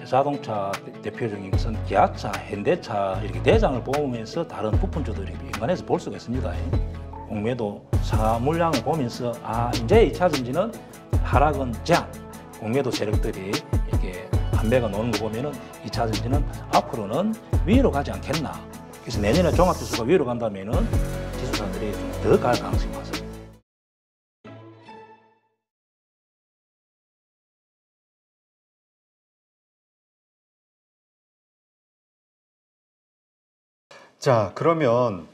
자동차 대표적인 것은 기아차, 현대차 이렇게 대장을 보면서 다른 부품주들이 연관해서 볼 수가 있습니다. 공매도 사물량을 보면서 이제 2차 전지는 하락은 제한, 공매도 세력들이 이렇게 판매가 나오는 거 보면은 2차 전지는 앞으로는 위로 가지 않겠나. 그래서 내년에 종합지수가 위로 간다면은 지수사들이 좀 더 갈 가능성이 많습니다. 자, 그러면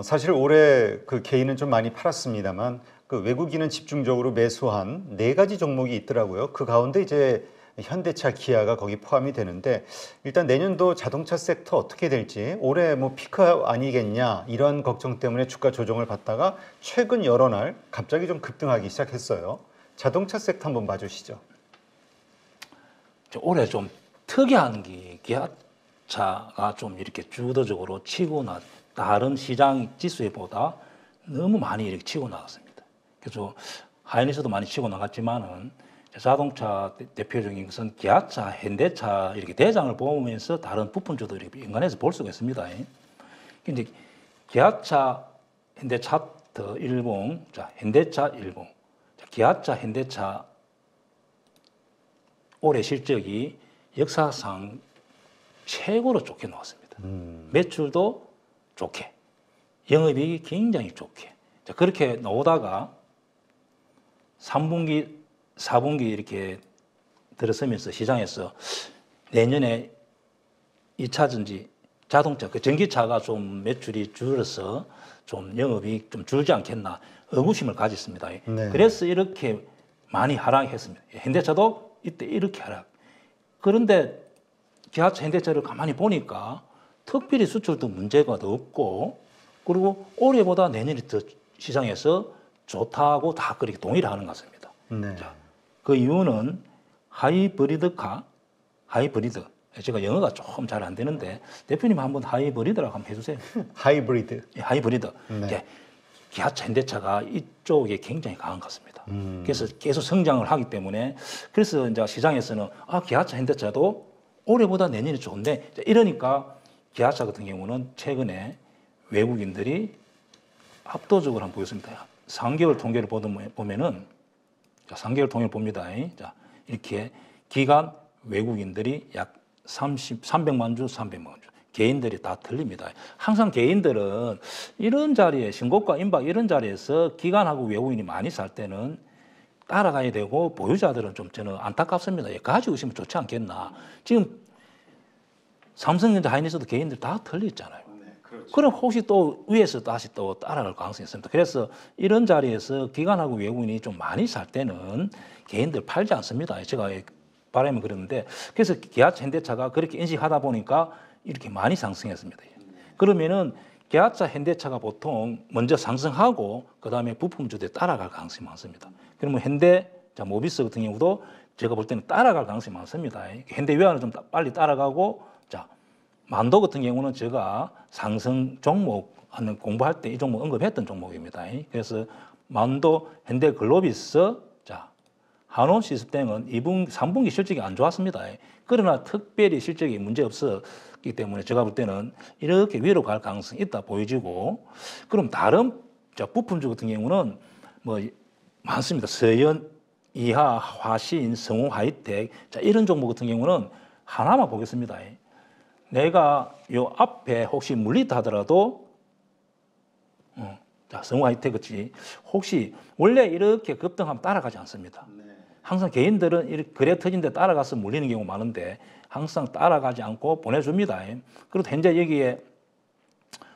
사실 올해 그 개인은 좀 많이 팔았습니다만 그 외국인은 집중적으로 매수한 4가지 종목이 있더라고요. 그 가운데 이제 현대차, 기아가 거기 포함이 되는데 일단 내년도 자동차 섹터 어떻게 될지 올해 뭐 피크 아니겠냐 이런 걱정 때문에 주가 조정을 받다가 최근 여러 날 갑자기 좀 급등하기 시작했어요. 자동차 섹터 한번 봐주시죠. 올해 좀 특이한 게 기아차가 좀 이렇게 주도적으로 치고 다른 시장 지수에보다 너무 많이 이렇게 치고 나갔습니다. 그래서 하이닉스도 많이 치고 나갔지만은 자동차 대표적인 것은 기아차, 현대차 이렇게 대장을 보면서 다른 부품주들이 연관해서 볼 수가 있습니다. 근데 기아차, 현대차트 일봉, 현대차 일봉, 기아차, 현대차 올해 실적이 역사상 최고로 좋게 나왔습니다. 매출도 좋게, 영업이익이 굉장히 좋게. 그렇게 나오다가 3분기, 4분기 이렇게 들어서면서 시장에서 내년에 2차 전지, 자동차, 그 전기차가 좀 매출이 줄어서 좀 영업이익 좀 줄지 않겠나 의구심을 가졌습니다. 네. 그래서 이렇게 많이 하락했습니다. 현대차도 이때 이렇게 하락. 그런데 기아차, 현대차를 가만히 보니까 특별히 수출도 문제가 더 없고 그리고 올해보다 내년이 더 시장에서 좋다고 다 그렇게 동의를 하는 것 같습니다. 네. 자, 그 이유는 하이브리드. 제가 영어가 조금 잘 안 되는데 대표님 한번 하이브리드라고 한번 해주세요. 하이브리드. 하이브리드. 네. 기아차, 현대차가 이쪽에 굉장히 강한 것 같습니다. 그래서 계속 성장을 하기 때문에 그래서 이제 시장에서는 기아차, 현대차도 올해보다 내년이 좋은데 이러니까 기아차 같은 경우는 최근에 외국인들이 압도적으로 한번 보였습니다. 3개월 통계를 보면은 3개월 통계를 봅니다. 자, 이렇게 기간 외국인들이 약 300만 주, 300만 주. 개인들이 다 틀립니다. 항상 개인들은 이런 자리에 신고가 임박 이런 자리에서 기관하고 외국인이 많이 살 때는 따라가야 되고 보유자들은 좀 저는 안타깝습니다. 가지고 있으면 좋지 않겠나. 지금 삼성전자, 하이닉스도 개인들 다 틀렸잖아요. 네, 그렇죠. 그럼 혹시 또 위에서 다시 또 따라갈 가능성이 있습니다. 그래서 이런 자리에서 기관하고 외국인이 좀 많이 살 때는 개인들 팔지 않습니다. 제가 바람이 그랬는데 그래서 기아차, 현대차가 그렇게 인식하다 보니까 이렇게 많이 상승했습니다. 그러면은 기아차, 현대차가 보통 먼저 상승하고 그 다음에 부품주들에 따라갈 가능성이 많습니다. 그러면 모비스 같은 경우도 제가 볼 때는 따라갈 가능성이 많습니다. 현대위안은 좀 빨리 따라가고 만도 같은 경우는 제가 상승 종목 하는 공부할 때 이 종목 언급했던 종목입니다. 그래서 만도, 현대글로비스, 한온 시스템은 2분기, 3분기 실적이 안 좋았습니다. 그러나 특별히 실적이 문제 없었기 때문에 제가 볼 때는 이렇게 위로 갈 가능성이 있다 보여지고 그럼 다른 부품주 같은 경우는 뭐 많습니다. 서현, 이하, 화신, 성우, 하이텍 이런 종목 같은 경우는 하나만 보겠습니다. 내가 요 앞에 혹시 물리다 하더라도 성우 하이텍 같이 혹시 원래 이렇게 급등하면 따라가지 않습니다. 항상 개인들은 이렇게 거래 터진 데 따라가서 물리는 경우 많은데 항상 따라가지 않고 보내줍니다. 그리고 현재 여기에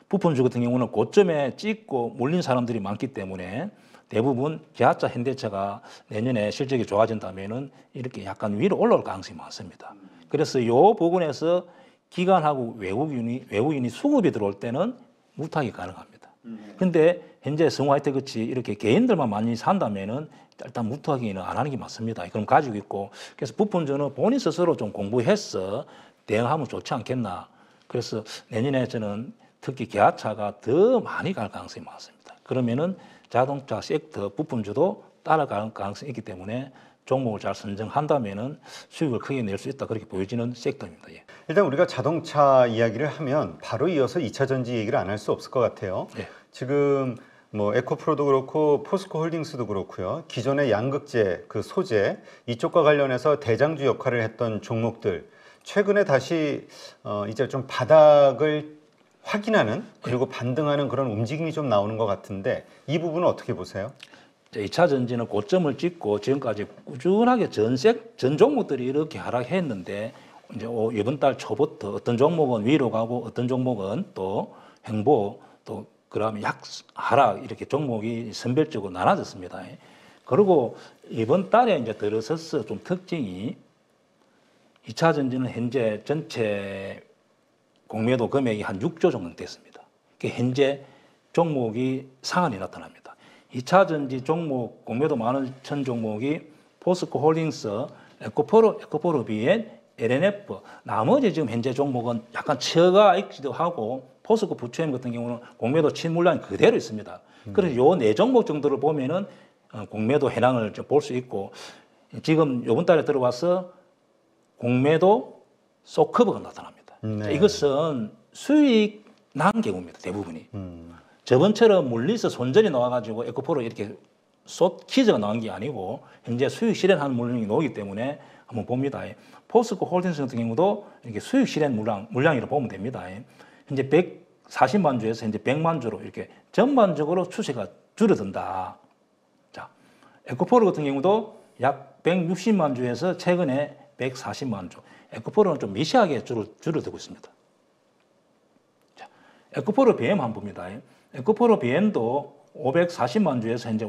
부품주 같은 경우는 고점에 찍고 몰린 사람들이 많기 때문에 대부분 기아차, 현대차가 내년에 실적이 좋아진다면은 이렇게 약간 위로 올라올 가능성이 많습니다. 그래서 이 부분에서 기관하고 외국인이 수급이 들어올 때는 무탁이 가능합니다. 근데 현재 성우하이텍 같이 이렇게 개인들만 많이 산다면은 일단 무투하기는 안 하는 게 맞습니다. 그럼 가지고 있고 그래서 부품주는 본인 스스로 좀 공부해서 대응하면 좋지 않겠나. 그래서 내년에 저는 특히 기아차가 더 많이 갈 가능성이 많습니다. 그러면은 자동차 섹터 부품주도 따라갈 가능성이 있기 때문에 종목을 잘 선정한다면은 수익을 크게 낼 수 있다 그렇게 보여지는 섹터입니다. 예. 일단 우리가 자동차 이야기를 하면 바로 이어서 2차 전지 얘기를 안 할 수 없을 것 같아요. 예. 지금 뭐 에코프로도 그렇고 포스코 홀딩스도 그렇고요. 기존의 양극재, 그 소재 이쪽과 관련해서 대장주 역할을 했던 종목들 최근에 다시 이제 좀 바닥을 확인하는 그리고 반등하는 그런 움직임이 좀 나오는 것 같은데 이 부분은 어떻게 보세요? 2차 전지는 고점을 찍고 지금까지 꾸준하게 전 종목들이 이렇게 하락했는데 이제 이번 달 초부터 어떤 종목은 위로 가고 어떤 종목은 또 횡보 또 그다음에 하락 이렇게 종목이 선별적으로 나눠졌습니다. 그리고 이번 달에 이제 들어서서 좀 특징이 2차 전지는 현재 전체 공매도 금액이 한 6조 정도 됐습니다. 현재 종목이 상한이 나타납니다. 2차 전지 종목 공매도 많은 천 종목이 포스코 홀딩스, 에코프로 비엔, LNF 나머지 지금 현재 종목은 약간 처가 있기도 하고 포스코 부추엠 같은 경우는 공매도 친물량이 그대로 있습니다. 그래서 요 네 종목 정도를 보면은 공매도 해낭을 볼 수 있고 지금 이번 달에 들어와서 공매도 소커버가 나타납니다. 네. 이것은 수익 난 경우입니다. 대부분이. 저번처럼 물리서 손절이 나와가지고 에코프로 이렇게 키즈가 나온 게 아니고 현재 수익 실현하는 물량이 나오기 때문에 한번 봅니다. 포스코 홀딩스 같은 경우도 이렇게 수익 실현 물량이라고 보면 됩니다. 현재 140만 주에서 현재 100만 주로 이렇게 전반적으로 추세가 줄어든다. 자, 에코프로 같은 경우도 약 160만 주에서 최근에 140만 주. 에코프로는 좀 미세하게 줄어들고 있습니다. 자, 에코프로 BM 한번 봅니다. 에코프로 BM도 540만 주에서 현재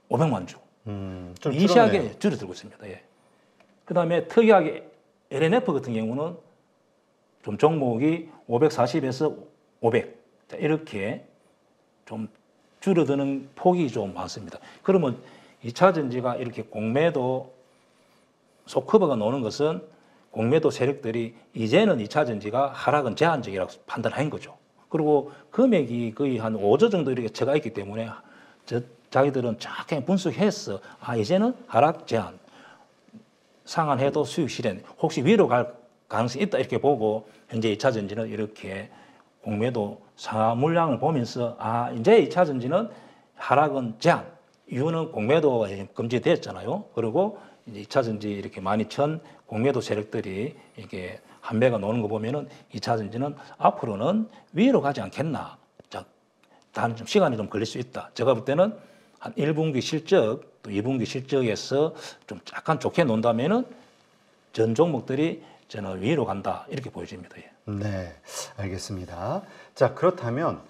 500만 주. 좀 미세하게 줄었네요. 줄어들고 있습니다. 예. 그 다음에 특이하게 LNF 같은 경우는 좀 종목이 540에서 500. 자, 이렇게 좀 줄어드는 폭이 좀 많습니다. 그러면 2차 전지가 이렇게 공매도 소커버가 나오는 것은 공매도 세력들이 이제는 2차 전지가 하락은 제한적이라고 판단한 거죠. 그리고 금액이 거의 한 5조 정도 이렇게 처가 있기 때문에 자기들은 쫙 분석해서 이제는 하락 제한, 상한해도 수익 실현, 혹시 위로 갈 가능성이 있다 이렇게 보고 현재 2차 전지는 이렇게 공매도 상하 물량을 보면서 이제 2차 전지는 하락은 제한, 이유는 공매도가 금지되었잖아요. 그리고 이제 2차 전지 이렇게 많이 천 공매도 세력들이 이렇게 한매가 노는 거 보면은 2차 전지는 앞으로는 위로 가지 않겠나. 자, 단 좀 시간이 좀 걸릴 수 있다. 제가 볼 때는 한 1분기 실적 또 2분기 실적에서 좀 약간 좋게 논다면은 전 종목들이 저는 위로 간다 이렇게 보여집니다. 예. 네, 알겠습니다. 자, 그렇다면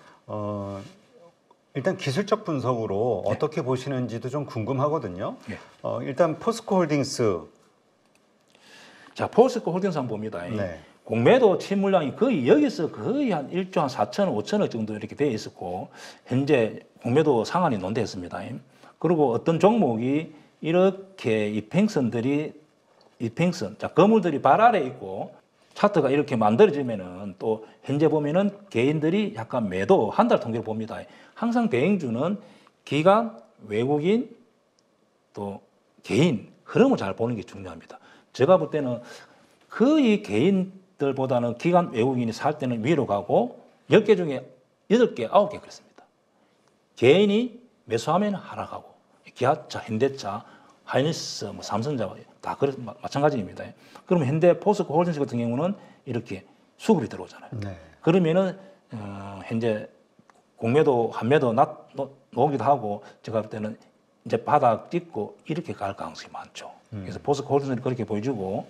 일단 기술적 분석으로 어떻게 보시는지도 좀 궁금하거든요. 예. 일단 포스코 홀딩스. 자, 포스코 홀딩스 한번 봅니다. 네. 공매도 침물량이 거의 여기서 거의 한 1조 한 4천억, 5천억 정도 이렇게 돼 있었고 현재 공매도 상한이 논대했습니다. 그리고 어떤 종목이 이렇게 이평선, 자, 거물들이 발 아래 있고 차트가 이렇게 만들어지면은 또 현재 보면은 개인들이 약간 매도 한 달 통계를 봅니다. 항상 대행주는 기관, 외국인 또 개인 흐름을 잘 보는 게 중요합니다. 제가 볼 때는 거의 개인들보다는 기관, 외국인이 살 때는 위로 가고 10개 중에 8개, 9개 그렇습니다. 개인이 매수하면 하락하고 기아차, 현대차, 하이닉스, 삼성전자 다 마찬가지입니다. 그러면 현대 포스코 홀딩스 같은 경우는 이렇게 수급이 들어오잖아요. 네. 그러면은 현재 공매도 한매도 나오기도 하고 제가 볼 때는 이제 바닥 찍고 이렇게 갈 가능성이 많죠. 그래서 포스코 홀딩스는 그렇게 보여주고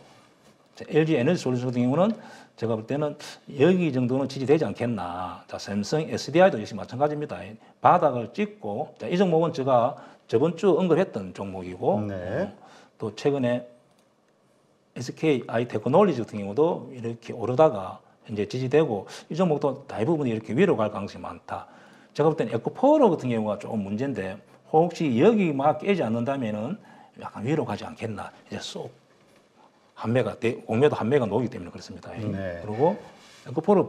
LG 에너지 솔루션 같은 경우는 제가 볼 때는 여기 정도는 지지되지 않겠나. 자, 삼성 SDI도 역시 마찬가지입니다. 바닥을 찍고 자, 이 종목은 제가 저번 주 언급했던 종목이고 네. 또 최근에 SKI 테크놀리지 같은 경우도 이렇게 오르다가 현재 지지되고 이 종목도 대부분 이렇게 위로 갈 가능성이 많다. 제가 볼 때는 에코프로 같은 경우가 조금 문제인데 혹시 여기 막 깨지 않는다면은 약간 위로 가지 않겠나. 이제 쏙 공매도 한매가 나오기 때문에 그렇습니다. 네. 그리고 에코프로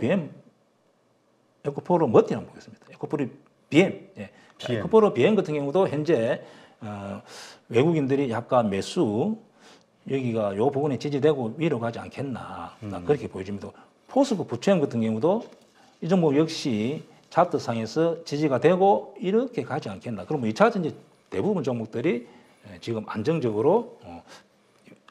머티 한번 보겠습니다. 에코프로 BM. 예. BM. 에코프로 BM 같은 경우도 현재 외국인들이 약간 매수 여기가 요 부분에 지지되고 위로 가지 않겠나 그렇게 보여집니다. 포스코 부채형 같은 경우도 이 종목 역시 차트상에서 지지가 되고 이렇게 가지 않겠나. 그러면 2차 전지 대부분 종목들이 지금 안정적으로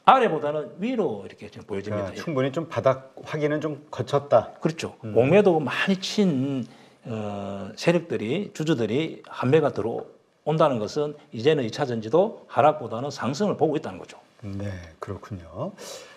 아래보다는 위로 이렇게 지금 보여집니다. 그러니까 충분히 좀 바닥 확인은 좀 거쳤다. 그렇죠. 공매도 많이 친 세력들이 주주들이 한매가 들어온다는 것은 이제는 2차 전지도 하락보다는 상승을 보고 있다는 거죠. 네, 그렇군요.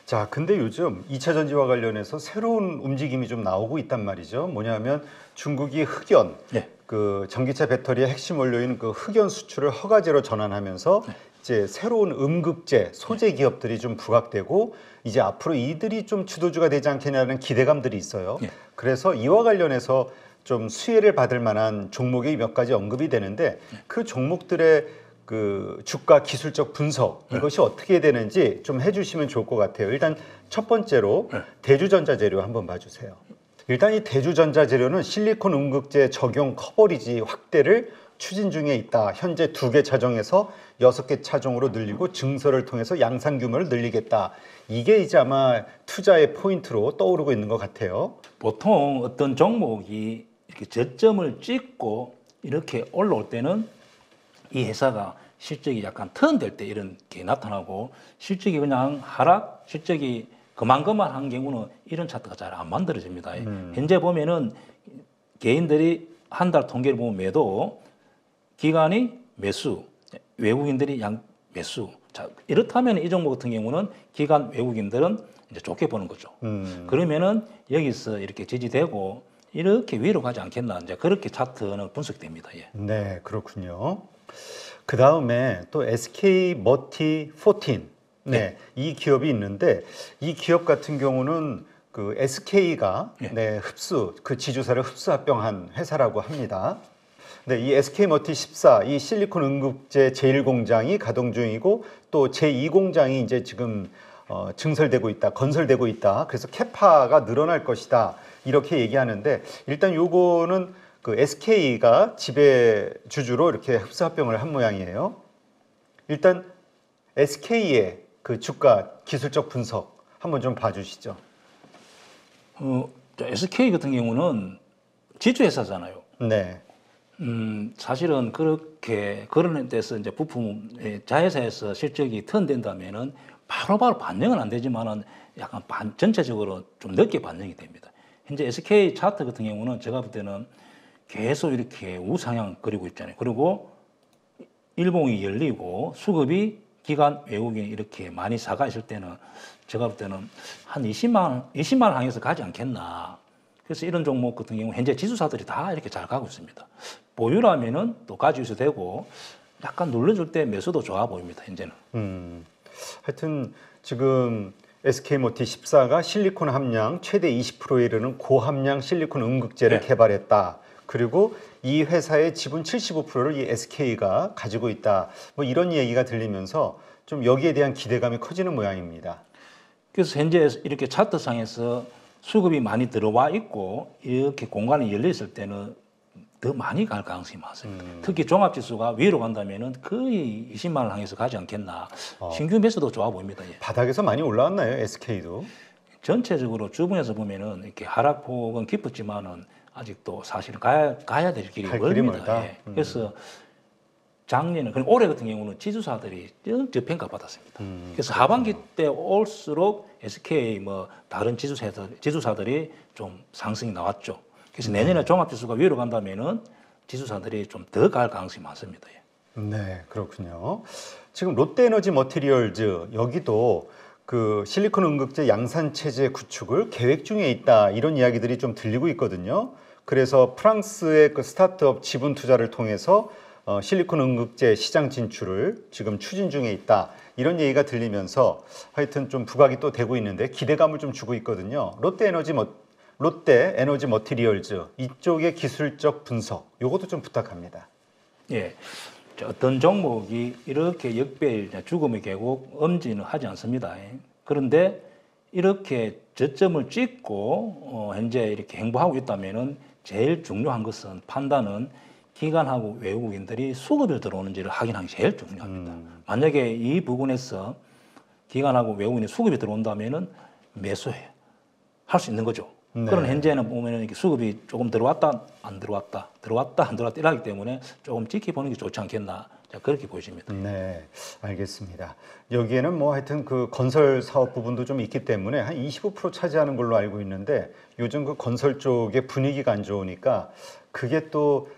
자, 근데 요즘 2차 전지와 관련해서 새로운 움직임이 좀 나오고 있단 말이죠. 뭐냐면 중국이 흑연, 네. 그 전기차 배터리의 핵심 원료인 그 흑연 수출을 허가제로 전환하면서 이제 새로운 음극재, 소재 기업들이 좀 부각되고 이제 앞으로 이들이 좀 주도주가 되지 않겠냐는 기대감들이 있어요. 네. 그래서 이와 관련해서 좀 수혜를 받을 만한 종목이 몇 가지 언급이 되는데 그 종목들의 그 주가 기술적 분석 이것이 어떻게 되는지 좀 해주시면 좋을 것 같아요. 일단 첫 번째로 대주전자재료 한번 봐주세요. 일단 이 대주전자재료는 실리콘 음극재 적용 커버리지 확대를 추진 중에 있다. 현재 2개 차종에서 6개 차종으로 늘리고 증설을 통해서 양산 규모를 늘리겠다. 이게 이제 아마 투자의 포인트로 떠오르고 있는 것 같아요. 보통 어떤 종목이 이렇게 저점을 찍고 이렇게 올라올 때는 이 회사가 실적이 약간 턴될 때 이런 게 나타나고 실적이 그냥 하락, 실적이 그만한 경우는 이런 차트가 잘 안 만들어집니다. 현재 보면은 개인들이 한 달 통계를 보면 매도, 기관이 매수, 외국인들이 양 매수. 자, 이렇다면 이 종목 같은 경우는 기관 외국인들은 이제 좋게 보는 거죠. 그러면은 여기서 이렇게 지지되고 이렇게 위로 가지 않겠나. 이제 그렇게 차트는 분석됩니다. 예. 네, 그렇군요. 그 다음에 또 SK 머티 14. 네, 이 기업이 있는데 이 기업 같은 경우는 그 SK가 네, 흡수 그 지주사를 흡수 합병한 회사라고 합니다. 네, 이 SK 머티 14, 이 실리콘 응급제 제1공장이 가동 중이고 또 제2공장이 이제 지금 증설되고 있다, 건설되고 있다. 그래서 캐파가 늘어날 것이다. 이렇게 얘기하는데 일단 요거는 그 SK가 지배 주주로 이렇게 흡수 합병을 한 모양이에요. 일단 SK의 그 주가 기술적 분석 한번 좀 봐주시죠. SK 같은 경우는 지주회사잖아요. 네. 사실은 그렇게 그런 데서 이제 부품 자회사에서 실적이 턴된다면은 바로바로 반영은 안 되지만은 약간 전체적으로 좀 늦게 반영이 됩니다. 현재 SK 차트 같은 경우는 제가 볼 때는 계속 이렇게 우상향 그리고 있잖아요. 그리고 일봉이 열리고 수급이 기관 외국인 이렇게 많이 사가 있을 때는 제가 볼 때는 한 20만 원 항에서 가지 않겠나. 그래서 이런 종목 같은 경우 현재 지수사들이 다 이렇게 잘 가고 있습니다. 보유라면은 또 가지고 있어도 되고 약간 눌러줄 때 매수도 좋아 보입니다. 현재는. 하여튼 지금 SK모티 14가 실리콘 함량 최대 20%에 이르는 고함량 실리콘 음극재를 개발했다. 그리고 이 회사의 지분 75%를 이 SK가 가지고 있다. 뭐 이런 얘기가 들리면서 좀 여기에 대한 기대감이 커지는 모양입니다. 그래서 현재 이렇게 차트상에서 수급이 많이 들어와 있고 이렇게 공간이 열려 있을 때는 더 많이 갈 가능성이 많습니다. 특히 종합지수가 위로 간다면은 거의 20만 원 향해서 가지 않겠나. 신규 매수도 좋아 보입니다. 예. 바닥에서 많이 올라왔나요, SK도? 전체적으로 주변에서 보면은 이렇게 하락폭은 깊었지만은 아직도 사실은 가야 될 길이 멀습니다. 예. 그래서 작년에, 그리고 올해 같은 경우는 지주사들이 저평가 받았습니다. 그래서 하반기 때 올수록 SK 뭐 다른 지주사들이 좀 상승이 나왔죠. 그래서 내년에 종합지수가 위로 간다면은 지수사들이 좀 더 갈 가능성이 많습니다. 예. 네, 그렇군요. 지금 롯데에너지 머티리얼즈 여기도 그 실리콘 음극재 양산 체제 구축을 계획 중에 있다 이런 이야기들이 좀 들리고 있거든요. 그래서 프랑스의 그 스타트업 지분 투자를 통해서 실리콘 음극재 시장 진출을 지금 추진 중에 있다 이런 얘기가 들리면서 하여튼 좀 부각이 또 되고 있는데 기대감을 좀 주고 있거든요. 롯데 에너지 머티리얼즈 이쪽의 기술적 분석 요것도 좀 부탁합니다. 예. 어떤 종목이 이렇게 역배일 죽음의 계곡 엄지는 하지 않습니다. 그런데 이렇게 저점을 찍고 현재 이렇게 행보하고 있다면은 제일 중요한 것은 판단은 기관하고 외국인들이 수급이 들어오는지를 확인하기 제일 중요합니다. 만약에 이 부분에서 기관하고 외국인이 수급이 들어온다면은 매수해 할 수 있는 거죠. 네. 그런 현재는 보면은 이렇게 수급이 조금 들어왔다 안 들어왔다 들어왔다 안 들어왔다 이러기 때문에 조금 지켜보는 게 좋지 않겠나, 자, 그렇게 보여집니다. 네, 알겠습니다. 여기에는 뭐 하여튼 그 건설 사업 부분도 좀 있기 때문에 한 25% 차지하는 걸로 알고 있는데 요즘 그 건설 쪽의 분위기가 안 좋으니까 그게 또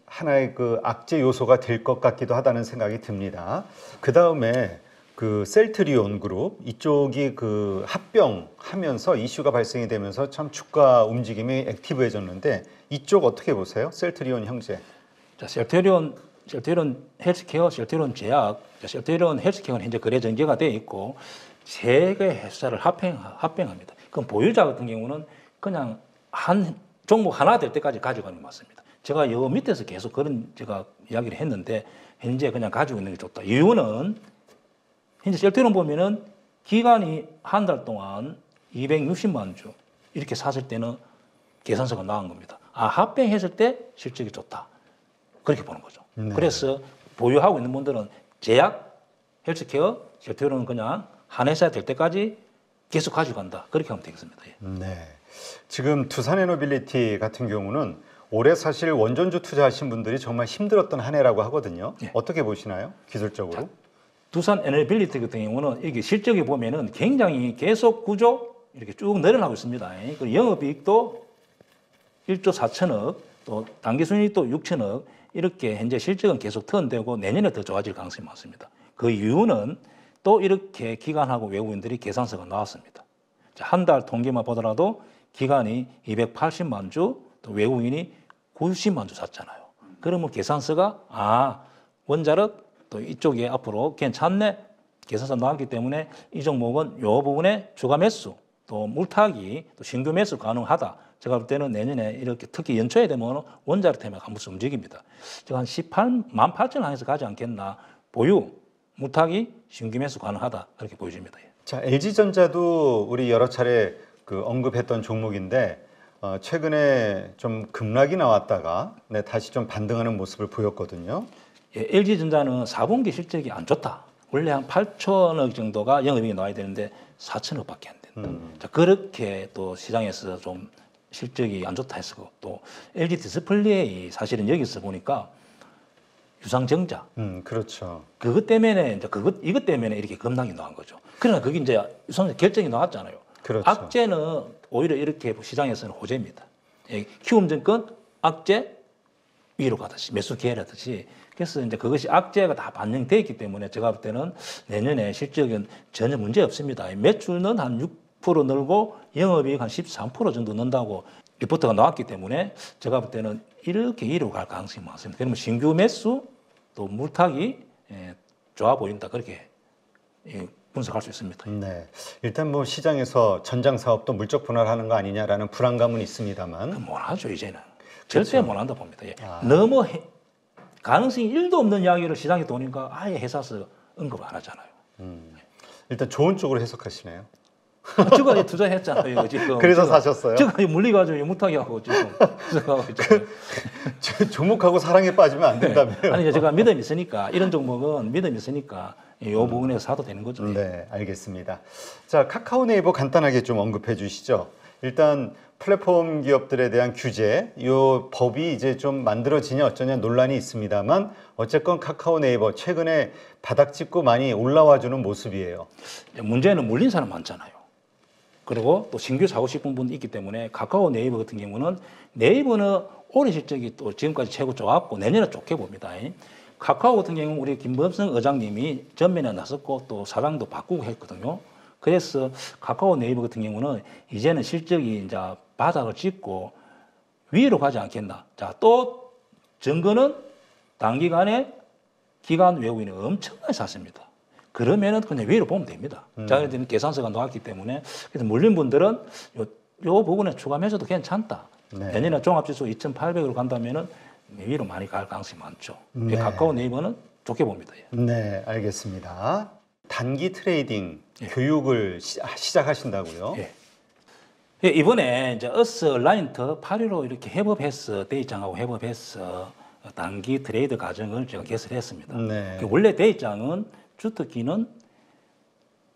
하나의 그 악재 요소가 될 것 같기도 하다는 생각이 듭니다. 그 다음에 그 셀트리온 그룹 이쪽이 그 합병하면서 이슈가 발생이 되면서 참 주가 움직임이 액티브해졌는데 이쪽 어떻게 보세요? 셀트리온 형제. 자, 셀트리온 헬스케어, 셀트리온 제약, 셀트리온 헬스케어는 현재 거래 전개가 되어 있고 세 개 회사를 합병합니다. 그럼 보유자 같은 경우는 그냥 한 종목 하나 될 때까지 가져가는 게 맞습니다. 제가 요 밑에서 계속 그런 제가 이야기를 했는데 현재 그냥 가지고 있는 게 좋다. 이유는 현재 셀트리온 보면은 기간이 한 달 동안 260만 주 이렇게 샀을 때는 계산서가 나온 겁니다. 아, 합병했을 때 실적이 좋다. 그렇게 보는 거죠. 네. 그래서 보유하고 있는 분들은 제약, 헬스케어, 셀트리온은 그냥 한 회사 될 때까지 계속 가져간다. 그렇게 하면 되겠습니다. 예. 네. 지금 두산에너빌리티 같은 경우는 올해 사실 원전주 투자하신 분들이 정말 힘들었던 한 해라고 하거든요. 예. 어떻게 보시나요? 기술적으로? 두산 에너빌리티 같은 경우는 이게 실적이 보면은 굉장히 계속 구조 이렇게 쭉 늘어나고 있습니다. 그리고 영업이익도 1조 4천억, 또 당기순이익도 6천억 이렇게 현재 실적은 계속 턴되고 내년에 더 좋아질 가능성이 많습니다. 그 이유는 또 이렇게 기관하고 외국인들이 계산서가 나왔습니다. 한 달 통계만 보더라도 기관이 280만 주, 또 외국인이 90만 주 샀잖아요. 그러면 계산서가 원자력 또 이쪽에 앞으로 괜찮네 계산서 나왔기 때문에 이 종목은 이 부분에 추가 매수 또 물타기 또 신규 매수 가능하다. 제가 볼 때는 내년에 이렇게 특히 연초에 되면 원자력 테마가 한 번씩 움직입니다. 제가 한 18,000원 항에서 가지 않겠나. 보유, 물타기, 신규 매수 가능하다. 그렇게 보여집니다. 자, LG전자도 우리 여러 차례 그 언급했던 종목인데 최근에 좀 급락이 나왔다가 다시 좀 반등하는 모습을 보였거든요. 예, LG전자는 4분기 실적이 안 좋다. 원래 한 8천억 정도가 영업이익이 나와야 되는데 4천억밖에 안 된다. 자, 그렇게 또 시장에서 좀 실적이 안 좋다 했고 또 LG 디스플레이 사실은 여기서 보니까 유상증자. 그렇죠. 그것 때문에 이것 때문에 이렇게 급락이 나온 거죠. 그러나 그게 이제 유상 결정이 나왔잖아요. 그렇죠. 악재는 오히려 이렇게 시장에서는 호재입니다. 예, 키움증권 악재 위로 가듯이 매수 기회라듯이 그래서 이제 그것이 악재가 다 반영되어 있기 때문에 제가 볼 때는 내년에 실적은 전혀 문제 없습니다. 매출은 한 6% 늘고 영업이익 한 13% 정도 는다고 리포트가 나왔기 때문에 제가 볼 때는 이렇게 위로 갈 가능성이 많습니다. 그러면 신규 매수 또 물타기 좋아 보인다 그렇게 분석할 수 있습니다. 네, 일단 뭐 시장에서 전장 사업도 물적 분할하는 거 아니냐라는 불안감은 있습니다만 못하죠 이제는. 절대 그렇죠. 못한다 봅니다. 예. 너무 가능성이 1도 없는 이야기를 시장에 도니까 아예 회사에서 언급 안 하잖아요. 일단 좋은 쪽으로 해석하시네요. 제가 투자했잖아요 지금. 그래서 사셨어요? 제가 물리가지고 못하게하고 지금 투자하고 있잖아요. 종목하고 사랑에 빠지면 안 된다며요. 아니 제가 믿음이 있으니까 이런 종목은 믿음이 있으니까 이 부분에서 사도 되는 거죠. 네, 알겠습니다. 자, 카카오 네이버 간단하게 좀 언급해 주시죠. 일단 플랫폼 기업들에 대한 규제, 이 법이 이제 좀 만들어지냐 어쩌냐 논란이 있습니다만 어쨌건 카카오 네이버 최근에 바닥 짚고 많이 올라와 주는 모습이에요. 문제는 물린 사람 많잖아요. 그리고 또 신규 사고 싶은 분도 있기 때문에 카카오 네이버 같은 경우는 네이버는 올해 실적이 또 지금까지 최고 좋았고 내년에 좋게 봅니다. 카카오 같은 경우는 우리 김범성 의장님이 전면에 나섰고 또 사장도 바꾸고 했거든요. 그래서 카카오 네이버 같은 경우는 이제는 실적이 이제 바닥을 찍고 위로 가지 않겠나. 자, 또 증거는 단기간에 기관 외국인이 엄청나게 샀습니다. 그러면은 그냥 위로 보면 됩니다. 자기들은 계산서가 나왔기 때문에 그래서 물린 분들은 요 부분에 추가 매수도 괜찮다. 네. 내년에 종합지수 2,800으로 간다면은 위로 많이 갈 가능성이 많죠. 네. 카카오 네이버는 좋게 봅니다. 네, 알겠습니다. 단기 트레이딩 교육을 시작하신다고요? 예. 예, 이번에 이제 어스 라인트 8.15 이렇게 협업해서 대입장하고 협업해서 단기 트레이드 과정을 제가 개설했습니다. 네. 원래 대입장은 주특기는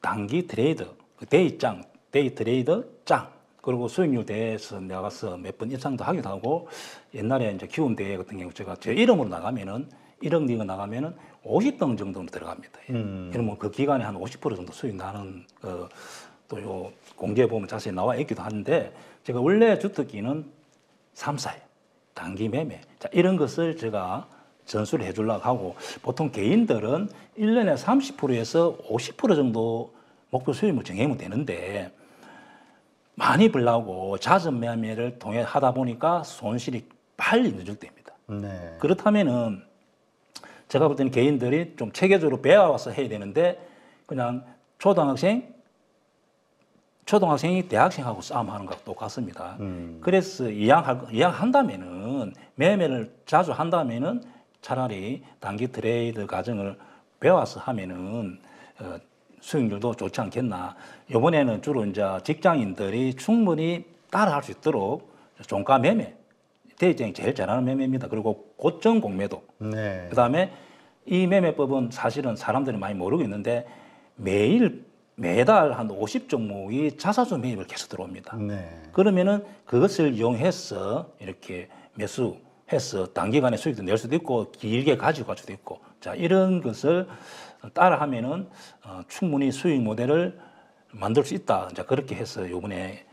단기 트레이드, 대입장, 데이 트레이드 장, 그리고 수익률 대회에서 나가서 몇 번 입상도 하기도 하고, 옛날에 이제 키움 대회 같은 경우 제가 제 이름으로 나가면은 1억 리그 나가면은 50등 정도로 들어갑니다. 그러면 그 기간에 한 50% 정도 수익 나는 또 요 공지에 보면 자세히 나와 있기도 한데, 제가 원래 주특기는 3사예요. 단기 매매. 자, 이런 것을 제가 전수를 해주려고 하고, 보통 개인들은 1년에 30%에서 50% 정도 목표 수익을 정해면 되는데, 많이 벌려고 잦은 매매를 통해 하다 보니까 손실이 빨리 누적됩니다. 네. 그렇다면은 제가 볼 때는 개인들이 좀 체계적으로 배워와서 해야 되는데, 그냥 초등학생이 대학생하고 싸움하는 것과 똑같습니다. 그래서 이왕한다면은, 매매를 자주 한다면은 차라리 단기 트레이드 과정을 배워서 하면은 수익률도 좋지 않겠나. 이번에는 주로 이제 직장인들이 충분히 따라할 수 있도록 종가 매매, 대입장이 제일 잘하는 매매입니다. 그리고 고점 공매도. 네. 그다음에 이 매매법은 사실은 사람들이 많이 모르고 있는데, 매달 한 50종목이 자사주 매입을 계속 들어옵니다. 네. 그러면은 그것을 이용해서 이렇게 매수해서 단기간에 수익도 낼 수도 있고, 길게 가지고 갈 수도 있고, 자, 이런 것을 따라하면은 충분히 수익 모델을 만들 수 있다. 자, 그렇게 해서 이번에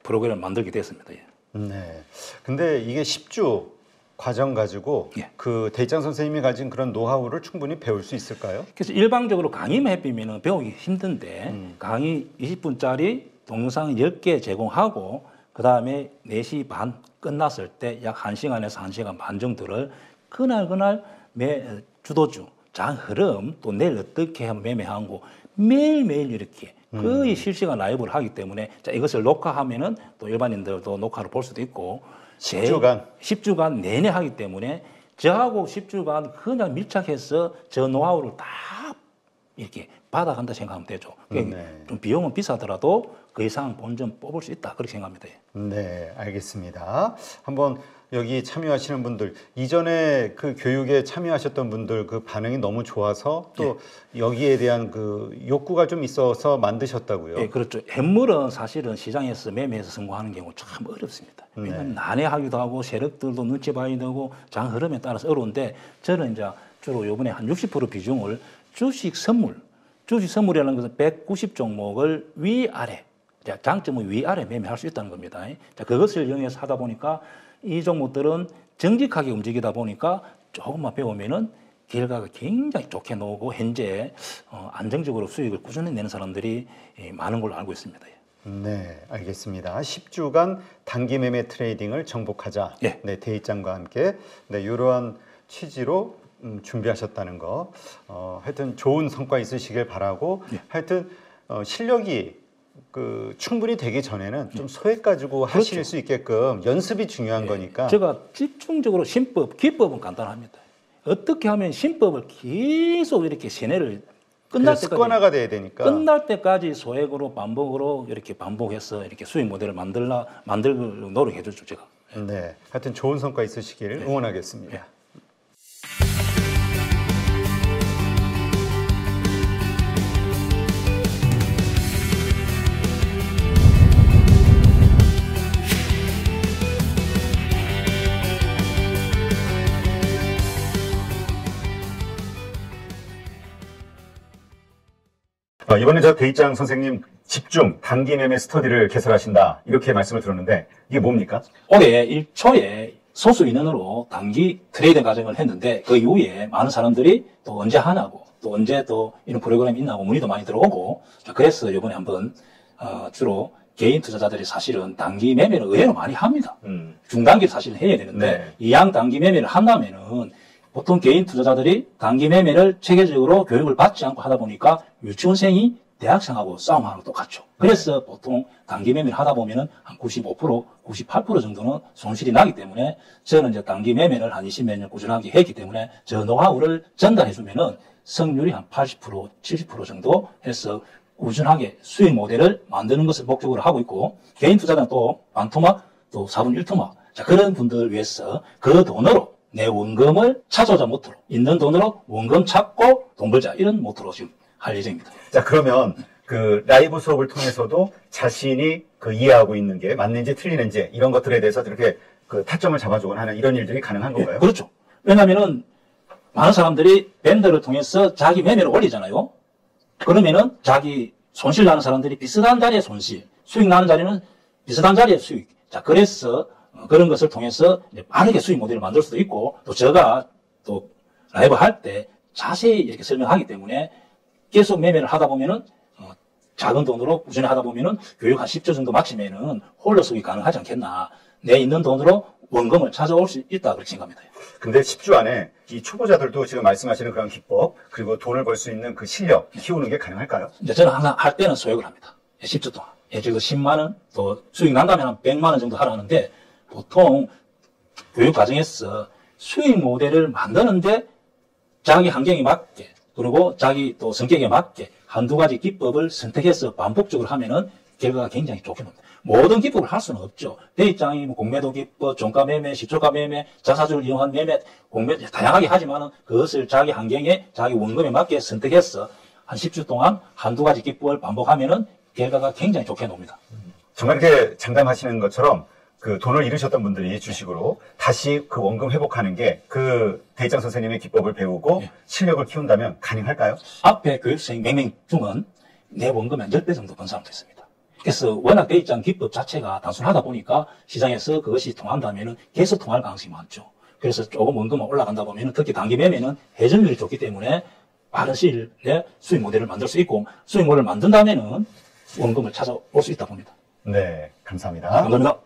프로그램을 만들게 됐습니다. 예. 네. 근데 이게 10주 과정 가지고 예. 그 대입장 선생님이 가진 그런 노하우를 충분히 배울 수 있을까요? 그래서 일반적으로 강의만 해비면 배우기 힘든데, 강의 20분짜리 동영상 10개 제공하고, 그 다음에 4시 반 끝났을 때 약 1시간에서 1시간 반 정도를 그날 주도주, 장 흐름, 또 내일 어떻게 하면 매매하고, 매일매일 이렇게 거의 실시간 라이브를 하기 때문에, 자, 이것을 녹화하면은 또 일반인들도 녹화를 볼 수도 있고, 10주간 내내 하기 때문에 저하고 10주간 그냥 밀착해서 저 노하우를 다 이렇게 받아간다 생각하면 되죠. 좀 비용은 비싸더라도 그 이상 본전 뽑을 수 있다, 그렇게 생각합니다. 네, 알겠습니다. 한번 여기 참여하시는 분들, 이전에 그 교육에 참여하셨던 분들 그 반응이 너무 좋아서 또 여기에 대한 그 욕구가 좀 있어서 만드셨다고요? 네, 그렇죠. 현물은 사실은 시장에서 매매해서 성공하는 경우 참 어렵습니다. 왜냐하면 난해하기도 하고, 세력들도 눈치 봐야 되고, 장 흐름에 따라서 어려운데, 저는 이제 주로 요번에 한 60% 비중을 주식 선물이라는 것은 190종목을 위아래, 장점은 위아래 매매할 수 있다는 겁니다. 자, 그것을 이용해서 하다 보니까 이 종목들은 정직하게 움직이다 보니까 조금만 배우면은 결과가 굉장히 좋게 나오고, 현재 안정적으로 수익을 꾸준히 내는 사람들이 많은 걸로 알고 있습니다. 네, 알겠습니다. 10주간 단기 매매 트레이딩을 정복하자. 예. 네, 대입장과 함께 네, 이러한 취지로 준비하셨다는 거. 하여튼 좋은 성과 있으시길 바라고. 하여튼 실력이 충분히 되기 전에는 좀 소액 가지고 하실 수 있게끔 연습이 중요한 거니까. 제가 집중적으로 기법은 간단합니다. 어떻게 하면 신법을 계속 이렇게 세뇌를 끝날 때까지, 습관화가 돼야 되니까. 끝날 때까지 소액으로 반복으로 이렇게 반복해서 이렇게 수익 모델을 만들고 노력해 주죠, 제가. 네, 하여튼 좋은 성과 있으시길 응원하겠습니다. 이번에 저 대입장 선생님 집중 단기 매매 스터디를 개설하신다 이렇게 말씀을 들었는데 이게 뭡니까? 올해 1초에 소수 인원으로 단기 트레이딩 과정을 했는데, 그 이후에 많은 사람들이 또 언제 하냐고, 또 언제 또 이런 프로그램이 있나고 문의도 많이 들어오고, 그래서 이번에 한번 주로 개인 투자자들이 사실은 단기 매매를 의외로 많이 합니다. 중단기 사실 해야 되는데, 이왕 단기 매매를 한다면은 보통 개인 투자자들이 단기 매매를 체계적으로 교육을 받지 않고 하다 보니까 유치원생이 대학생하고 싸움하는 것도 똑같죠. 그래서 보통 단기 매매를 하다 보면은 한 95%, 98% 정도는 손실이 나기 때문에, 저는 이제 단기 매매를 한 20몇 년 꾸준하게 했기 때문에 저 노하우를 전달해 주면은 성률이 한 80%, 70% 정도 해서 꾸준하게 수익 모델을 만드는 것을 목적으로 하고 있고, 개인 투자자는 또 반토막, 또 4분 1토막, 자, 그런 분들을 위해서 그 돈으로 내 원금을 찾아오자 모토로 있는 돈으로 원금 찾고 돈 벌자 이런 모토로 지금 할 예정입니다. 자, 그러면 그 라이브 수업을 통해서도 자신이 그 이해하고 있는 게 맞는지 틀리는지 이런 것들에 대해서 이렇게 그 타점을 잡아주거나 하는 이런 일들이 가능한 건가요? 예, 그렇죠. 왜냐하면은 많은 사람들이 밴드를 통해서 자기 매매를 올리잖아요. 그러면은 자기 손실 나는 사람들이 비슷한 자리에 손실, 수익 나는 자리는 비슷한 자리에 수익. 자, 그래서 그런 것을 통해서 이제 빠르게 수익 모델을 만들 수도 있고, 또 제가 또 라이브 할 때 자세히 이렇게 설명하기 때문에 계속 매매를 하다 보면은 작은 돈으로 꾸준히 하다 보면은 교육 한 10조 정도 마치면은 홀로 수익이 가능하지 않겠나. 내 있는 돈으로 원금을 찾아올 수 있다 그렇게 생각합니다. 근데 10주 안에 이 초보자들도 지금 말씀하시는 그런 기법 그리고 돈을 벌 수 있는 그 실력 키우는 게 가능할까요? 이제 저는 항상 할 때는 소액을 합니다. 10주 동안. 예를 들어 10만 원, 또 수익 난다면 한 100만 원 정도 하라 하는데 보통 교육 과정에서 수익 모델을 만드는데 자기 환경에 맞게 그리고 자기 또 성격에 맞게 한두 가지 기법을 선택해서 반복적으로 하면은 결과가 굉장히 좋게 나옵니다. 모든 기법을 할 수는 없죠. 대입장이 뭐 공매도 기법, 종가 매매, 시초가 매매, 자사주를 이용한 매매, 공매 다양하게 하지만은 그것을 자기 환경에 자기 원금에 맞게 선택해서 한 10주 동안 한두 가지 기법을 반복하면은 결과가 굉장히 좋게 나옵니다. 정말 이렇게 장담하시는 것처럼 그 돈을 잃으셨던 분들이 주식으로 다시 그 원금 회복하는 게 그 대입장 선생님의 기법을 배우고 실력을 키운다면 가능할까요? 앞에 교육생 100명 중은 내 원금 한 10배 정도 번 사람도 있습니다. 그래서 워낙 대입장 기법 자체가 단순하다 보니까 시장에서 그것이 통한다면 계속 통할 가능성이 많죠. 그래서 조금 원금만 올라간다 보면 특히 단기 매매는 회전율이 좋기 때문에 빠른 시일 내에 수익 모델을 만들 수 있고 수익 모델을 만든다면 원금을 찾아올 수 있다 봅니다. 네, 감사합니다. 감사합니다.